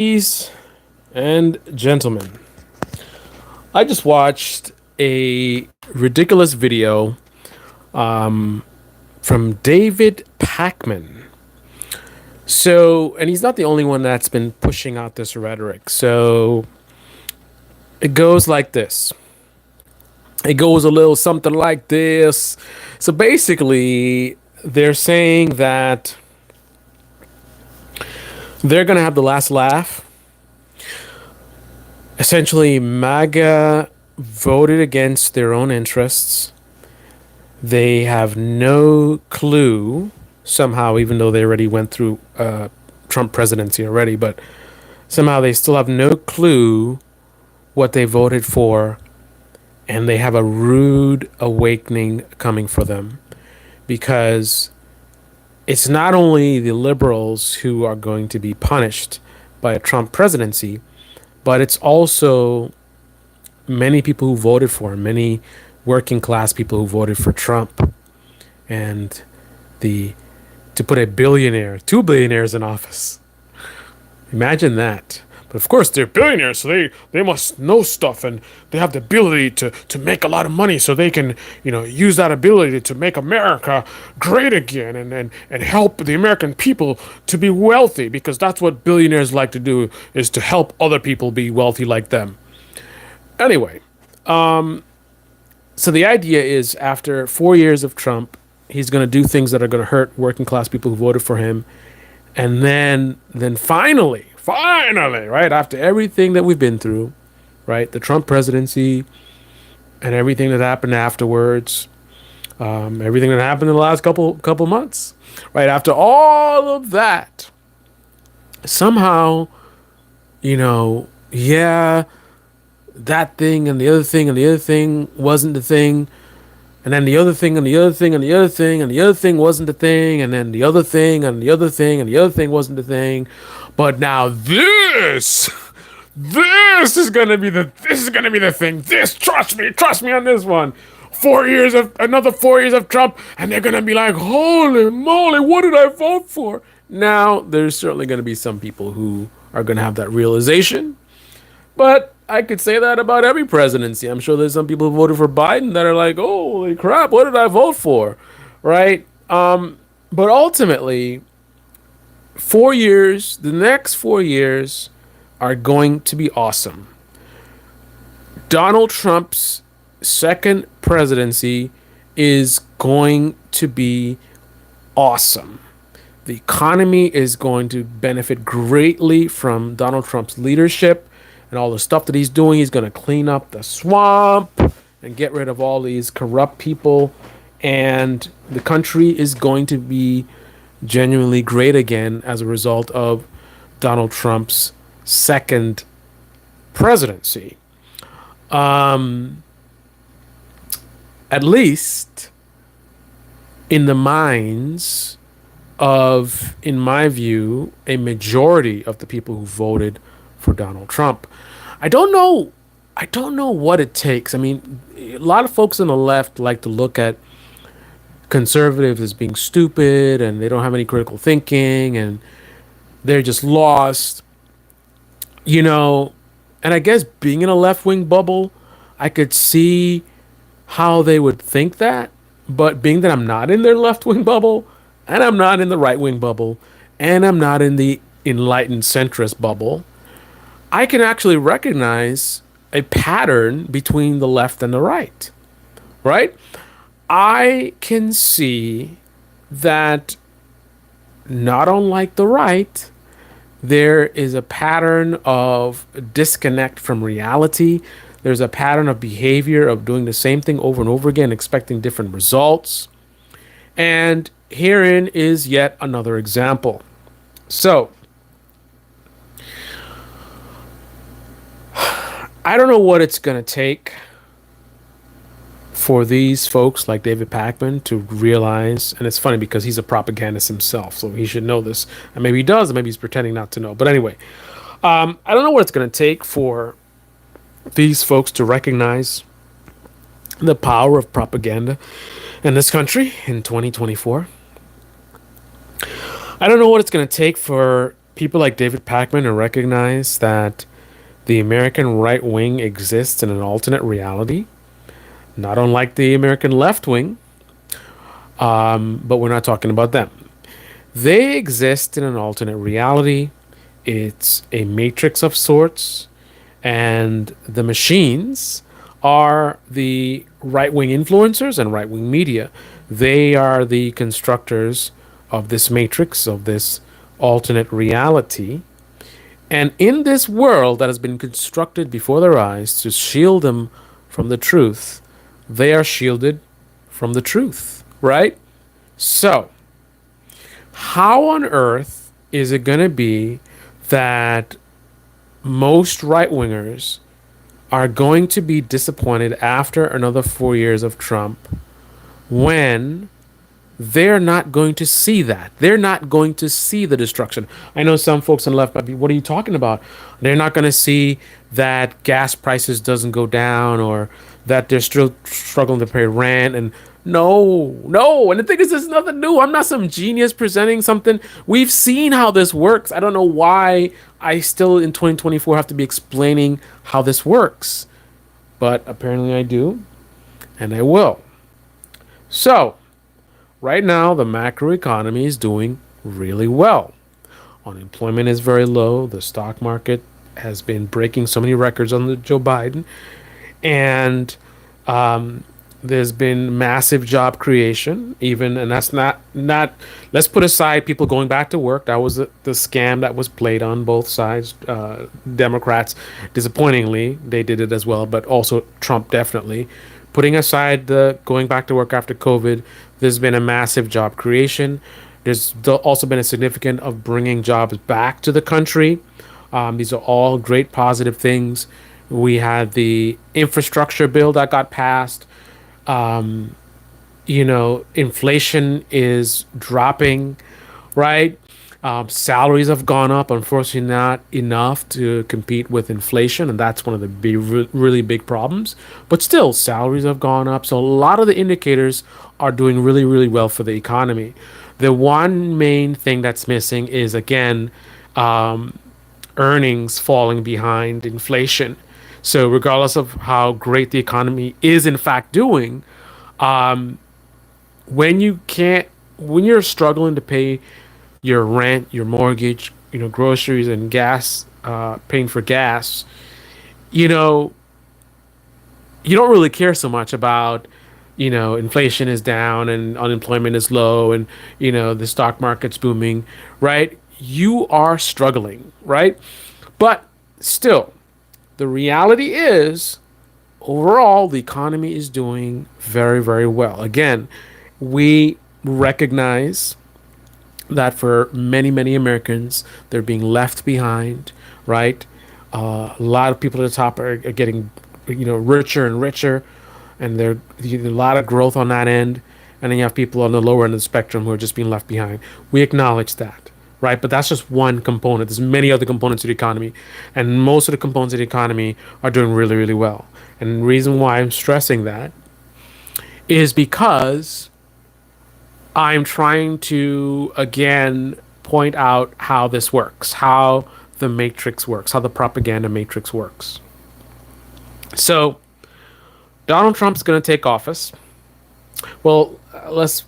Ladies and gentlemen, I just watched a ridiculous video from David Pakman. And he's not the only one that's been pushing out this rhetoric. So, it goes like this. It goes a little something like this. So, basically, they're saying that they're going to have the last laugh. Essentially, MAGA voted against their own interests. They have no clue somehow, even though they already went through Trump presidency already, but somehow they still have no clue what they voted for, and they have a rude awakening coming for them because it's not only the liberals who are going to be punished by a Trump presidency, but it's also many people who voted for him, many working class people who voted for Trump, and the to put a billionaire, two billionaires in office. Imagine that. But of course, they're billionaires, so they must know stuff, and they have the ability to make a lot of money, so they can use that ability to make America great again, and help the American people to be wealthy, because that's what billionaires like to do, is to help other people be wealthy like them. Anyway, so the idea is after 4 years of Trump, he's going to do things that are going to hurt working class people who voted for him, and then finally, right after everything that we've been through, right, the Trump presidency and everything that happened afterwards, everything that happened in the last couple months, right after all of that, somehow, yeah, that thing and the other thing and the other thing wasn't the thing, and then the other thing and the other thing and the other thing and the other thing wasn't the thing, and then the other thing and the other thing and the other thing wasn't the thing. But now this is gonna be the thing. This, trust me on this one. 4 years of another 4 years of Trump, and they're gonna be like, holy moly, what did I vote for? Now there's certainly gonna be some people who are gonna have that realization, but I could say that about every presidency. I'm sure there's some people who voted for Biden that are like, holy crap, what did I vote for? Right? But ultimately, 4 years, the next 4 years are going to be awesome. Donald Trump's second presidency is going to be awesome. The economy is going to benefit greatly from Donald Trump's leadership and all the stuff that he's doing. He's going to clean up the swamp and get rid of all these corrupt people. And the country is going to be genuinely great again as a result of Donald Trump's second presidency. At least in the minds of, in my view, a majority of the people who voted for Donald Trump. I don't know. I don't know what it takes. I mean, a lot of folks on the left like to look at conservatives as being stupid and they don't have any critical thinking and they're just lost. You know, and I guess being in a left wing bubble, I could see how they would think that. But being that I'm not in their left wing bubble, and I'm not in the right wing bubble, and I'm not in the enlightened centrist bubble, I can actually recognize a pattern between the left and the right, right? I can see that not unlike the right, there is a pattern of disconnect from reality. There's a pattern of behavior of doing the same thing over and over again, expecting different results. And herein is yet another example. So, I don't know what it's going to take for these folks like David Pakman to realize, and it's funny because he's a propagandist himself, so he should know this. And maybe he does, and maybe he's pretending not to know. But anyway, I don't know what it's going to take for these folks to recognize the power of propaganda in this country in 2024. I don't know what it's going to take for people like David Pakman who recognize that the American right wing exists in an alternate reality, not unlike the American left wing, but we're not talking about them. They exist in an alternate reality. It's a matrix of sorts, and the machines are the right wing influencers and right wing media. They are the constructors of this matrix, of this alternate reality. And in this world that has been constructed before their eyes to shield them from the truth, they are shielded from the truth, right? So, how on earth is it going to be that most right wingers are going to be disappointed after another 4 years of Trump when they're not going to see that? They're not going to see the destruction. I know some folks on the left might be, what are you talking about? They're not going to see that gas prices doesn't go down or that they're still struggling to pay rent. And no. And the thing is, there's nothing new. I'm not some genius presenting something. We've seen how this works. I don't know why I still in 2024 have to be explaining how this works. But apparently I do, and I will. So, right now, the macroeconomy is doing really well. Unemployment is very low. The stock market has been breaking so many records under Joe Biden. And there's been massive job creation, even, and that's not. Let's put aside people going back to work. That was the scam that was played on both sides. Democrats, disappointingly, they did it as well, but also Trump definitely. Putting aside the going back to work after COVID, there's been a massive job creation. There's also been a significant of bringing jobs back to the country. These are all great positive things. We had the infrastructure bill that got passed. Inflation is dropping, right? Salaries have gone up, unfortunately, not enough to compete with inflation, and that's one of the really big problems. But still, salaries have gone up, so a lot of the indicators are doing really, really well for the economy. The one main thing that's missing is, again, earnings falling behind inflation. So, regardless of how great the economy is in fact doing, when you can't, when you're struggling to pay your rent, your mortgage, groceries and gas, paying for gas, you know, you don't really care so much about, inflation is down and unemployment is low and, the stock market's booming, right? You are struggling, right? But still, the reality is, overall, the economy is doing very, very well. Again, we recognize that for many, many Americans, they're being left behind, right? A lot of people at the top are getting, richer and richer, and there's a lot of growth on that end. And then you have people on the lower end of the spectrum who are just being left behind. We acknowledge that, right? But that's just one component. There's many other components of the economy, and most of the components of the economy are doing really, really well. And the reason why I'm stressing that is because I'm trying to, again, point out how this works, how the matrix works, how the propaganda matrix works. So, Donald Trump's going to take office. Well, there's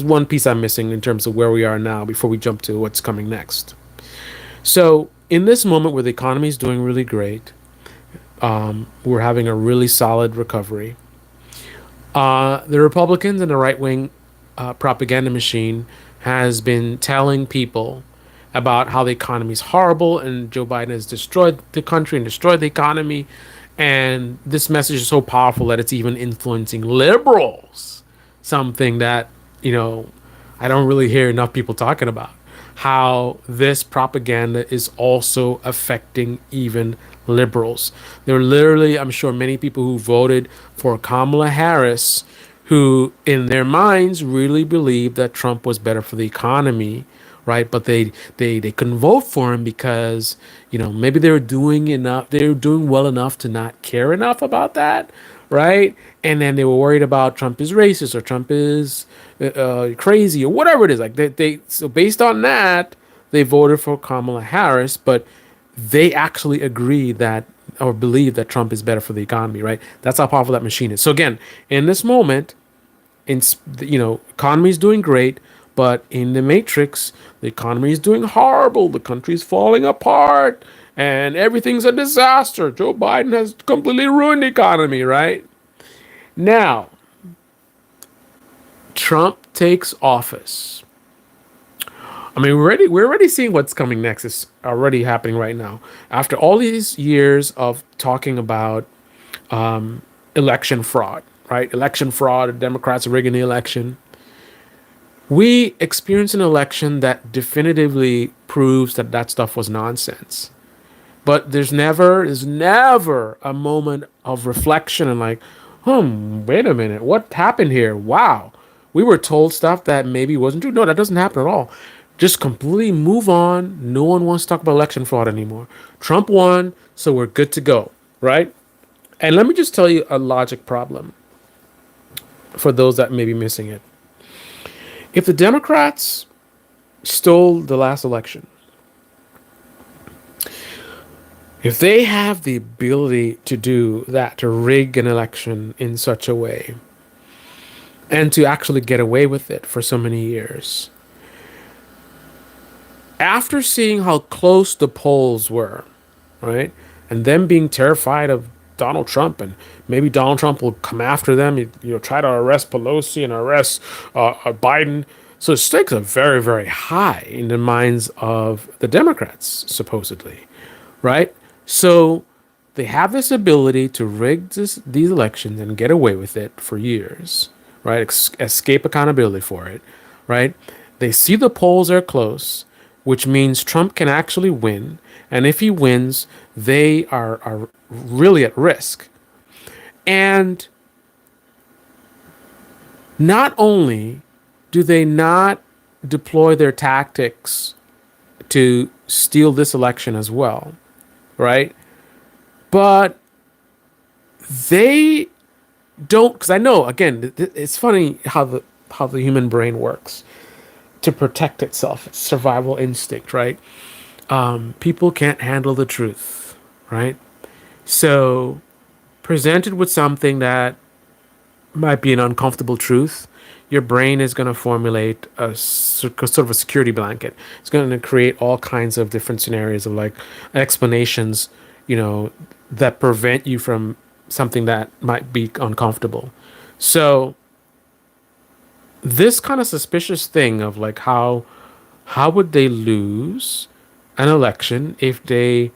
one piece I'm missing in terms of where we are now before we jump to what's coming next. So, in this moment where the economy is doing really great, we're having a really solid recovery. The Republicans and the right wing propaganda machine has been telling people about how the economy is horrible and Joe Biden has destroyed the country and destroyed the economy. And this message is so powerful that it's even influencing liberals, something that, I don't really hear enough people talking about. How this propaganda is also affecting even liberals. There are literally, I'm sure, many people who voted for Kamala Harris who, in their minds, really believed that Trump was better for the economy, right? But they couldn't vote for him because, maybe they were doing enough, they were doing well enough to not care enough about that, right? And then they were worried about Trump is racist or Trump is crazy or whatever it is. Like so based on that, they voted for Kamala Harris, but they actually agree that or believe that Trump is better for the economy, right? That's how powerful that machine is. So again, in this moment, economy is doing great, but in the matrix, the economy is doing horrible. The country's falling apart, and everything's a disaster. Joe Biden has completely ruined the economy, right? Now, Trump takes office. I mean, we're already seeing what's coming next. It's already happening right now. After all these years of talking about election fraud, right? Election fraud, Democrats rigging the election. We experienced an election that definitively proves that that stuff was nonsense. But there's never a moment of reflection and like, wait a minute, what happened here? Wow, we were told stuff that maybe wasn't true. No, that doesn't happen at all. Just completely move on. No one wants to talk about election fraud anymore. Trump won, so we're good to go, right? And let me just tell you a logic problem for those that may be missing it. If the Democrats stole the last election, if they have the ability to do that, to rig an election in such a way, and to actually get away with it for so many years, after seeing how close the polls were, right, and them being terrified of Donald Trump, and maybe Donald Trump will come after them, try to arrest Pelosi and arrest Biden. So the stakes are very, very high in the minds of the Democrats, supposedly, right? So they have this ability to rig these elections and get away with it for years, right? Escape accountability for it, right? They see the polls are close, which means Trump can actually win. And if he wins, they are really at risk. And not only do they not deploy their tactics to steal this election as well, right? But they don't, because I know, again, it's funny how the human brain works to protect itself. It's survival instinct, right? People can't handle the truth, right? So, presented with something that might be an uncomfortable truth, your brain is going to formulate sort of a security blanket. It's going to create all kinds of different scenarios of like explanations, that prevent you from something that might be uncomfortable. So, this kind of suspicious thing of like how would they lose an election if they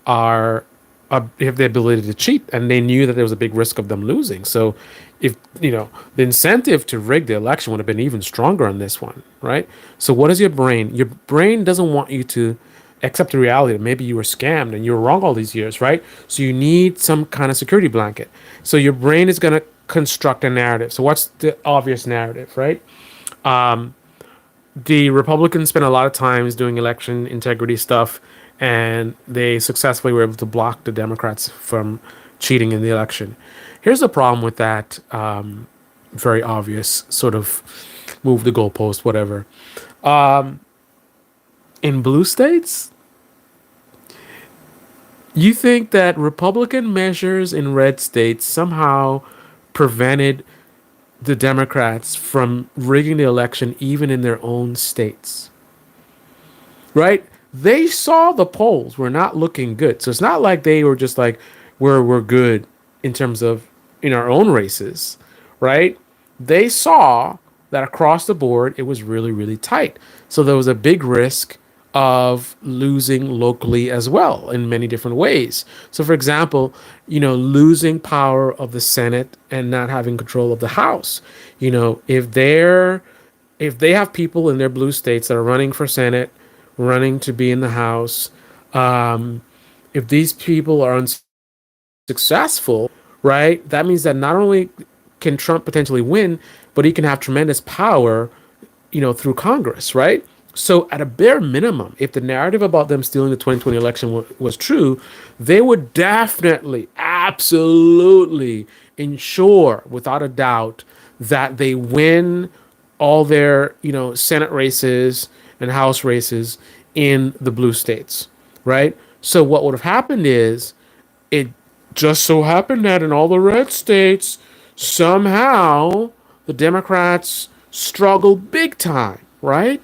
are have the ability to cheat and they knew that there was a big risk of them losing. So if the incentive to rig the election would have been even stronger on this one, right? So what is your brain doesn't want you to accept the reality that maybe you were scammed and you were wrong all these years, right? So you need some kind of security blanket. So your brain is going to construct a narrative. So what's the obvious narrative, right? The Republicans spent a lot of times doing election integrity stuff, and they successfully were able to block the Democrats from cheating in the election. Here's the problem with that very obvious sort of move the goalpost, whatever. In blue states, you think that Republican measures in red states somehow prevented the Democrats from rigging the election even in their own states, right? They saw the polls were not looking good. So it's not like they were just like, we're good in terms of in our own races, right? They saw that across the board, it was really, really tight. So there was a big risk of losing locally as well in many different ways. So, for example, losing power of the Senate and not having control of the House. If they have people in their blue states that are running for Senate, running to be in the House, if these people are unsuccessful, right, that means that not only can Trump potentially win, but he can have tremendous power, through Congress, right? So, at a bare minimum, if the narrative about them stealing the 2020 election was true, they would definitely, absolutely ensure, without a doubt, that they win all their, Senate races and House races in the blue states, right? So what would have happened is it just so happened that in all the red states, somehow the Democrats struggled big time, right?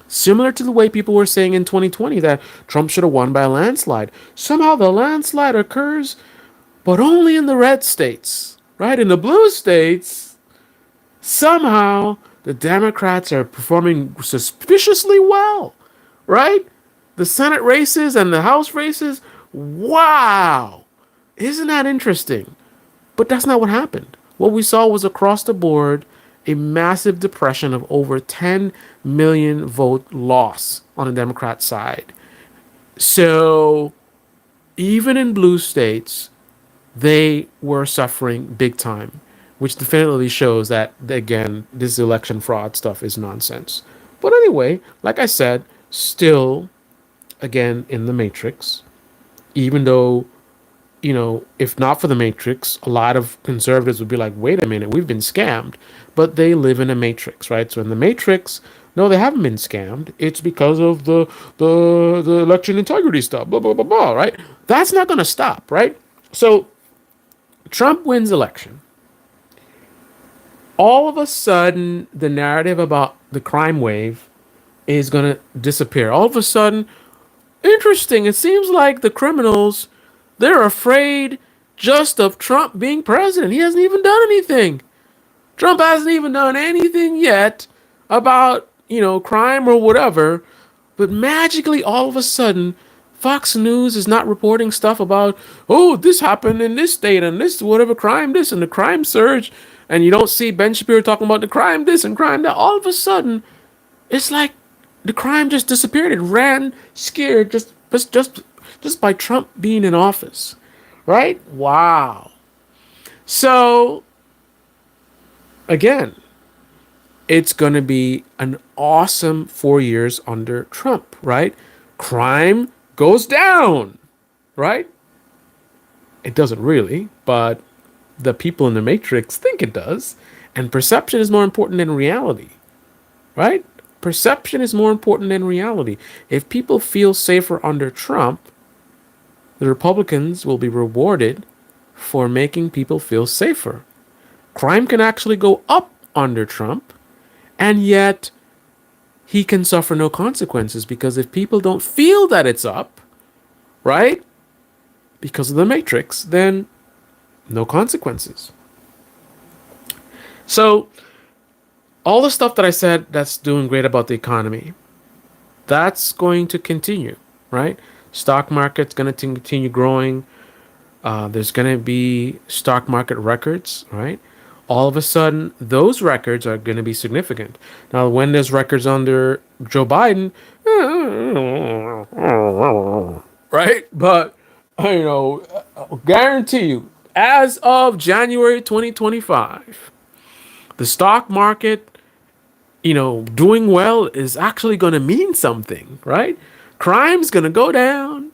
Similar to the way people were saying in 2020 that Trump should have won by a landslide. Somehow the landslide occurs, but only in the red states, right? In the blue states, somehow the Democrats are performing suspiciously well, right? The Senate races and the House races, wow. Isn't that interesting? But that's not what happened. What we saw was across the board a massive depression of over 10 million vote loss on the Democrat side. So even in blue states, they were suffering big time, which definitely shows that, again, this election fraud stuff is nonsense. But anyway, like I said, still, again, in the matrix, even though, if not for the matrix, a lot of conservatives would be like, wait a minute, we've been scammed. But they live in a matrix, right? So in the matrix, no, they haven't been scammed. It's because of the election integrity stuff, blah, blah, blah, blah, right? That's not going to stop, right? So Trump wins election. All of a sudden, the narrative about the crime wave is going to disappear. All of a sudden, interesting, it seems like the criminals, they're afraid just of Trump being president. He hasn't even done anything. Trump hasn't even done anything yet about, crime or whatever. But magically, all of a sudden, Fox News is not reporting stuff about, oh, this happened in this state and this, whatever crime this and the crime surge. And you don't see Ben Shapiro talking about the crime this and crime that. All of a sudden, it's like the crime just disappeared. It ran scared just by Trump being in office. Right? Wow. So, again, it's going to be an awesome 4 years under Trump, right? Crime goes down, right? It doesn't really, but the people in the matrix think it does. And perception is more important than reality, right? Perception is more important than reality. If people feel safer under Trump, the Republicans will be rewarded for making people feel safer. Crime can actually go up under Trump, and yet he can suffer no consequences because if people don't feel that it's up, right, because of the matrix, then no consequences. So, all the stuff that I said that's doing great about the economy, that's going to continue, right? Stock market's going to continue growing. There's going to be stock market records, right? All of a sudden, those records are going to be significant. Now, when there's records under Joe Biden, right? But, guarantee you, as of January 2025, the stock market, doing well is actually going to mean something, right? Crime's going to go down.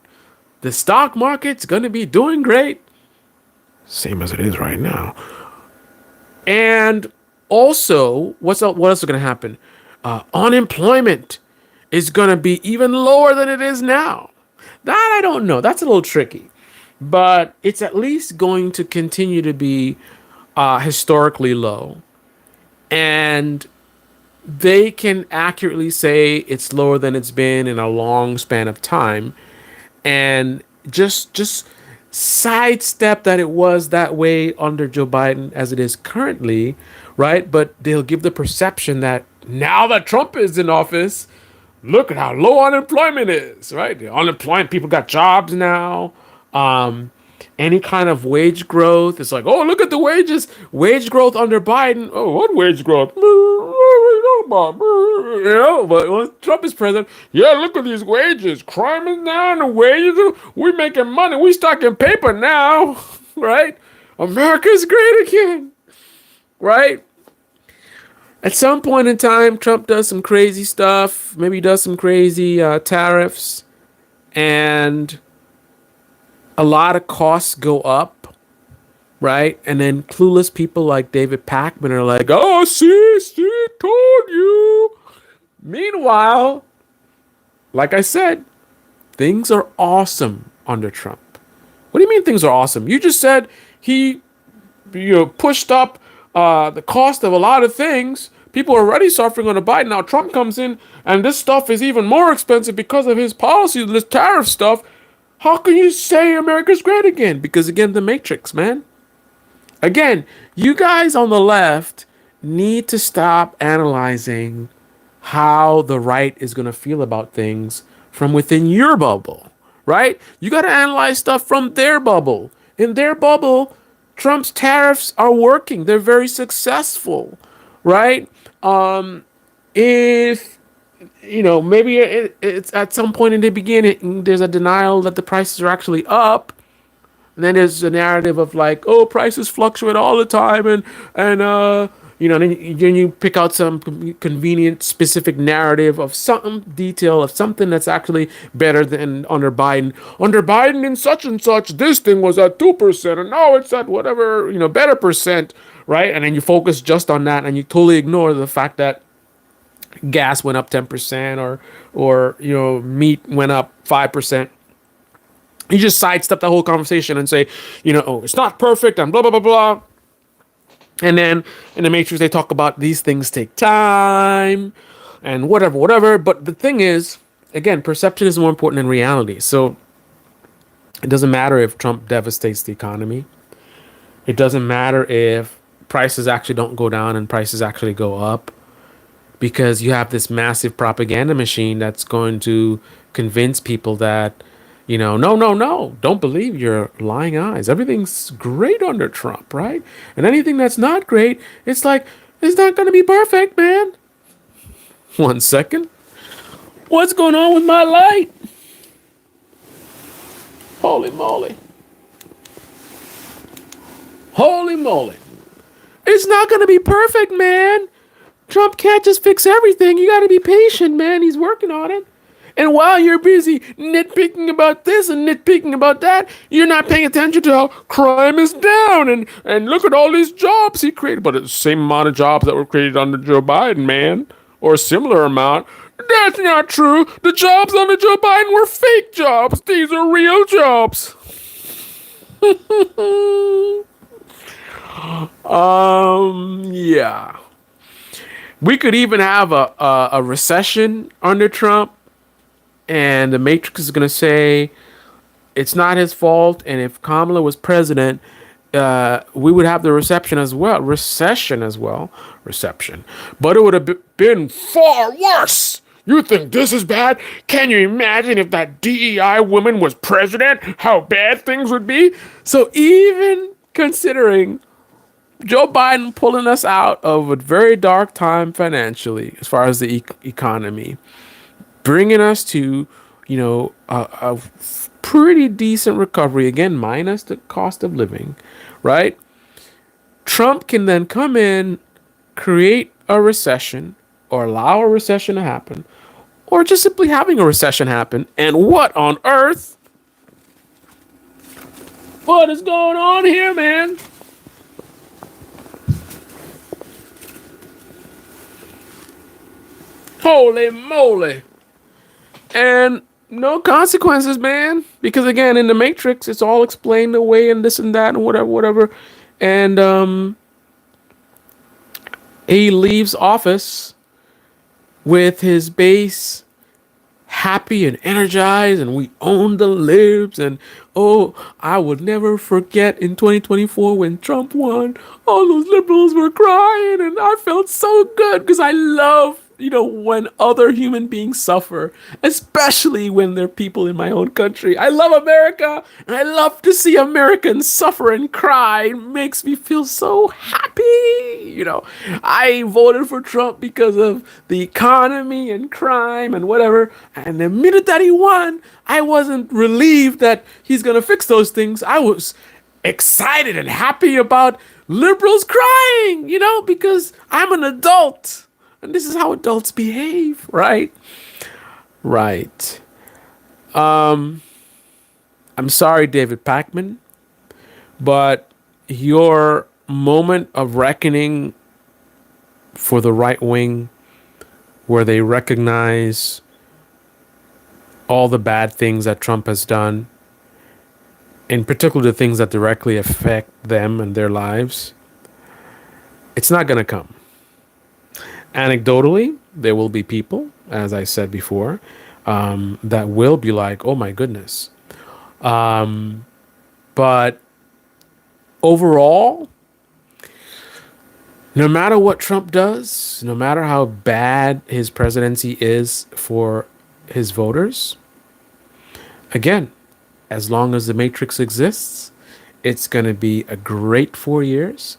The stock market's going to be doing great. Same as it is right now. And also, what else is going to happen? Unemployment is going to be even lower than it is now. That I don't know. That's a little tricky. But it's at least going to continue to be historically low. And they can accurately say it's lower than it's been in a long span of time. And just sidestep that it was that way under Joe Biden as it is currently, right? But they'll give the perception that now that Trump is in office, look at how low unemployment is, right? The unemployment, people got jobs now. Any kind of wage growth, it's like, oh, look at the wage growth under Biden. Oh, what wage growth? But when Trump is president, yeah, look at these wages. Crime is down, the wages, we making money. We stocking paper now, right? America's great again, right? At some point in time, Trump does some crazy stuff. Maybe he does some crazy tariffs, and a lot of costs go up, right? And then clueless people like David Pakman are like, oh, see, told you. Meanwhile, like I said, things are awesome under Trump. What do you mean things are awesome? You just said he, pushed up the cost of a lot of things. People are already suffering under Biden. Now Trump comes in, and this stuff is even more expensive because of his policy, this tariff stuff. How can you say America's great again? Because again, the Matrix, man. Again, you guys on the left need to stop analyzing how the right is going to feel about things from within your bubble, right? You got to analyze stuff from their bubble. In their bubble, Trump's tariffs are working. They're very successful, right? If maybe it's at some point in the beginning, there's a denial that the prices are actually up. And then there's a narrative of like, oh, prices fluctuate all the time, and then you pick out some convenient specific narrative of some detail of something that's actually better than under Biden. Under Biden in such and such, this thing was at 2%, and now it's at whatever better percent, right? And then you focus just on that, and you totally ignore the fact that gas went up 10%, or meat went up 5%. You just sidestep the whole conversation and say, oh, it's not perfect and blah, blah, blah, blah. And then in the Matrix, they talk about these things take time and whatever, whatever. But the thing is, again, perception is more important than reality. So it doesn't matter if Trump devastates the economy. It doesn't matter if prices actually don't go down and prices actually go up, because you have this massive propaganda machine that's going to convince people that, no, don't believe your lying eyes. Everything's great under Trump, right? And anything that's not great, it's like, it's not going to be perfect, man. 1 second. What's going on with my light? Holy moly. Holy moly. It's not going to be perfect, man. Trump can't just fix everything. You got to be patient, man. He's working on it. And while you're busy nitpicking about this and nitpicking about that, you're not paying attention to how crime is down. And look at all these jobs he created. But it's the same amount of jobs that were created under Joe Biden, man. Or a similar amount. That's not true. The jobs under Joe Biden were fake jobs. These are real jobs. Yeah. We could even have a recession under Trump. And the Matrix is going to say it's not his fault. And if Kamala was president, we would have the recession as well. Reception. But it would have been far worse. You think this is bad? Can you imagine if that DEI woman was president? How bad things would be? So even considering Joe Biden pulling us out of a very dark time financially, as far as the economy, bringing us to, a pretty decent recovery, again, minus the cost of living, right? Trump can then come in, create a recession, or allow a recession to happen, or just simply having a recession happen. And what on earth? What is going on here, man? Holy moly. And no consequences, man. Because again, in the Matrix, it's all explained away and this and that and whatever. And he leaves office with his base happy and energized, and we own the libs. And oh, I would never forget in 2024 when Trump won, all those liberals were crying, and I felt so good because I love when other human beings suffer, especially when they're people in my own country. I love America, and I love to see Americans suffer and cry. It makes me feel so happy. I voted for Trump because of the economy and crime and whatever. And the minute that he won, I wasn't relieved that he's going to fix those things. I was excited and happy about liberals crying, because I'm an adult. And this is how adults behave, right? Right. I'm sorry, David Pakman, but your moment of reckoning for the right wing, where they recognize all the bad things that Trump has done, in particular the things that directly affect them and their lives, it's not going to come. Anecdotally, there will be people, as I said before, that will be like, oh my goodness. But overall, no matter what Trump does, no matter how bad his presidency is for his voters, again, as long as the Matrix exists, it's going to be a great 4 years.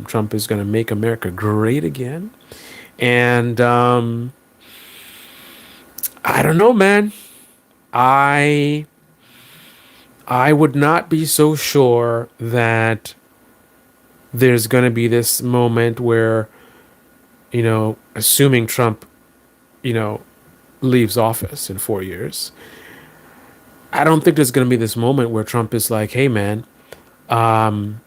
Trump is going to make America great again. And I don't know, man. I I would not be so sure that there's going to be this moment where, assuming Trump, you know, leaves office in 4 years, I don't think there's going to be this moment where Trump is like, hey, man, um,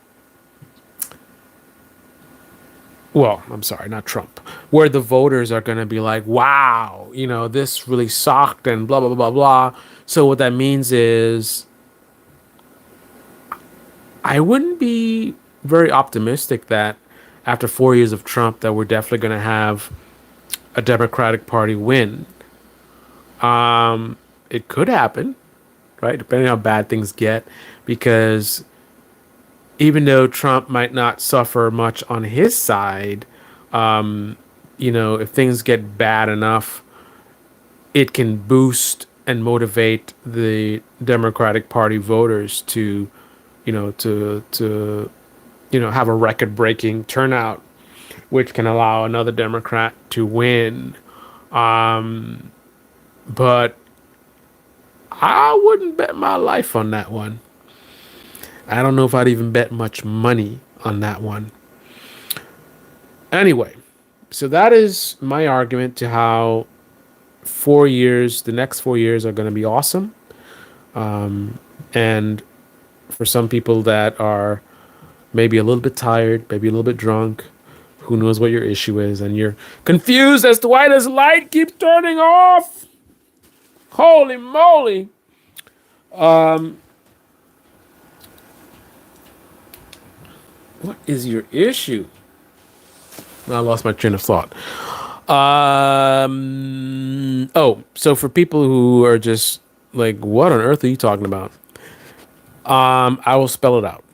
well, I'm sorry, not Trump, where the voters are going to be like, wow, this really sucked and blah, blah, blah, blah, blah. So what that means is I wouldn't be very optimistic that after 4 years of Trump that we're definitely going to have a Democratic Party win. It could happen, right? Depending on how bad things get, because even though Trump might not suffer much on his side, if things get bad enough, it can boost and motivate the Democratic Party voters to, have a record-breaking turnout, which can allow another Democrat to win. But I wouldn't bet my life on that one. I don't know if I'd even bet much money on that one. Anyway, so that is my argument to how 4 years, the next 4 years are going to be awesome. And for some people that are maybe a little bit tired, maybe a little bit drunk, who knows what your issue is, and you're confused as to why this light keeps turning off. Holy moly. What is your issue? I lost my train of thought. So for people who are just like, what on earth are you talking about? I will spell it out.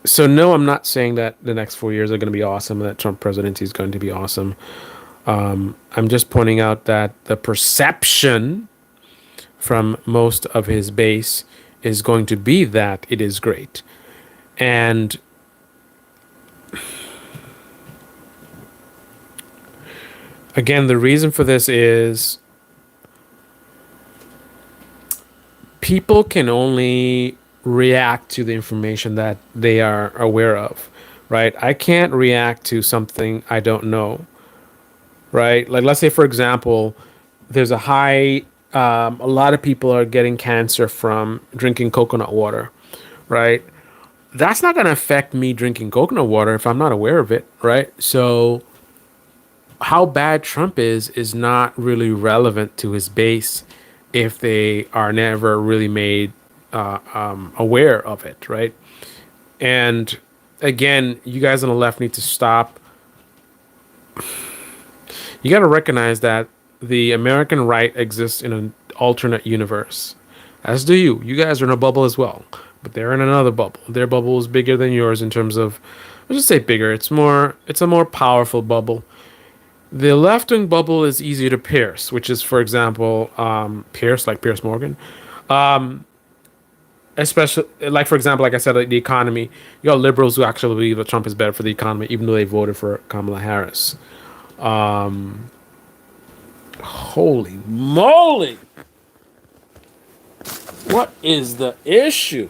So no, I'm not saying that the next 4 years are going to be awesome, that Trump presidency is going to be awesome. I'm just pointing out that the perception from most of his base is going to be that it is great. And again, the reason for this is people can only react to the information that they are aware of, right? I can't react to something I don't know, right? Like, let's say, for example, there's a lot of people are getting cancer from drinking coconut water, right? That's not going to affect me drinking coconut water if I'm not aware of it, right? So, how bad Trump is not really relevant to his base if they are never really made aware of it, right? And again, you guys on the left need to stop. You got to recognize that the American right exists in an alternate universe, as do you. You guys are in a bubble as well, but they're in another bubble. Their bubble is bigger than yours in terms of, let's just say bigger. It's a more powerful bubble. The left wing bubble is easier to pierce, which is, for example, Pierce, like Pierce Morgan. Especially, like, for example, like I said, like the economy. You got liberals who actually believe that Trump is better for the economy, even though they voted for Kamala Harris. Holy moly! What is the issue?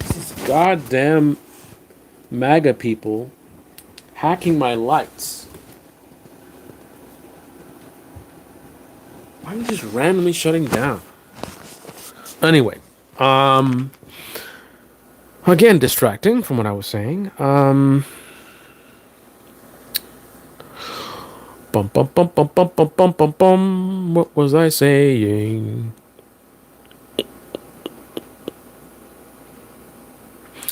These goddamn MAGA people hacking my lights. Why are you just randomly shutting down? Anyway, again, distracting from what I was saying. Bum bum bum bum bum bum bum bum bum. What was I saying?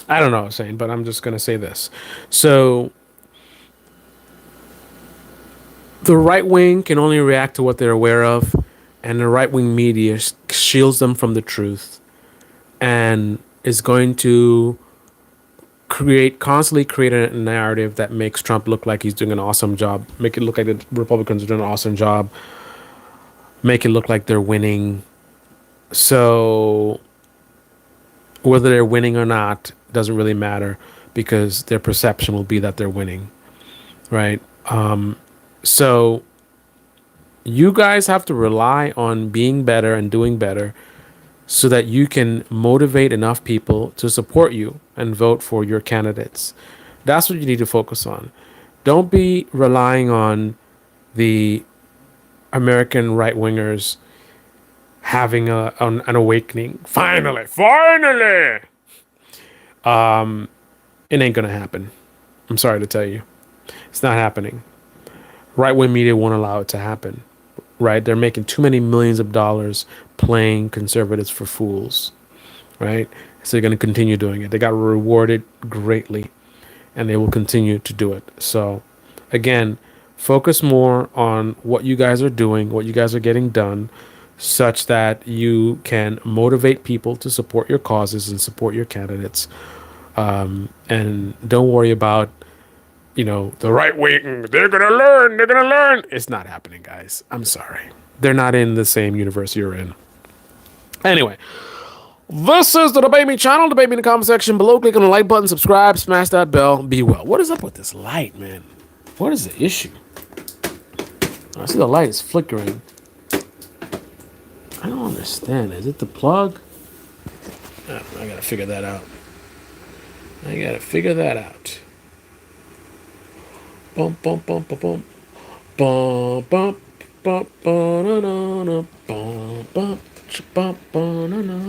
I don't know what I was saying, but I'm just gonna say this. So the right wing can only react to what they're aware of, and the right wing media shields them from the truth and is going to constantly create a narrative that makes Trump look like he's doing an awesome job, make it look like the Republicans are doing an awesome job, make it look like they're winning. So whether they're winning or not doesn't really matter because their perception will be that they're winning, right? So you guys have to rely on being better and doing better so that you can motivate enough people to support you and vote for your candidates. That's what you need to focus on. Don't be relying on the American right wingers having an awakening. Finally, it ain't gonna happen. I'm sorry to tell you, it's not happening. Right wing media won't allow it to happen. Right? They're making too many millions of dollars playing conservatives for fools. Right? So they're going to continue doing it. They got rewarded greatly, and they will continue to do it. So, again, focus more on what you guys are doing, what you guys are getting done, such that you can motivate people to support your causes and support your candidates. And don't worry about, the right wing. They're going to learn. They're going to learn. It's not happening, guys. I'm sorry. They're not in the same universe you're in. Anyway, this is the Debate Me channel. Debate me in the comment section below. Click on the like button, subscribe, smash that bell. Be well. What is up with this light, man? What is the issue? I see the light is flickering. I don't understand. Is it the plug? I gotta figure that out. Bum bum bum bum bum bum bum bum bum bum bum bum bum bum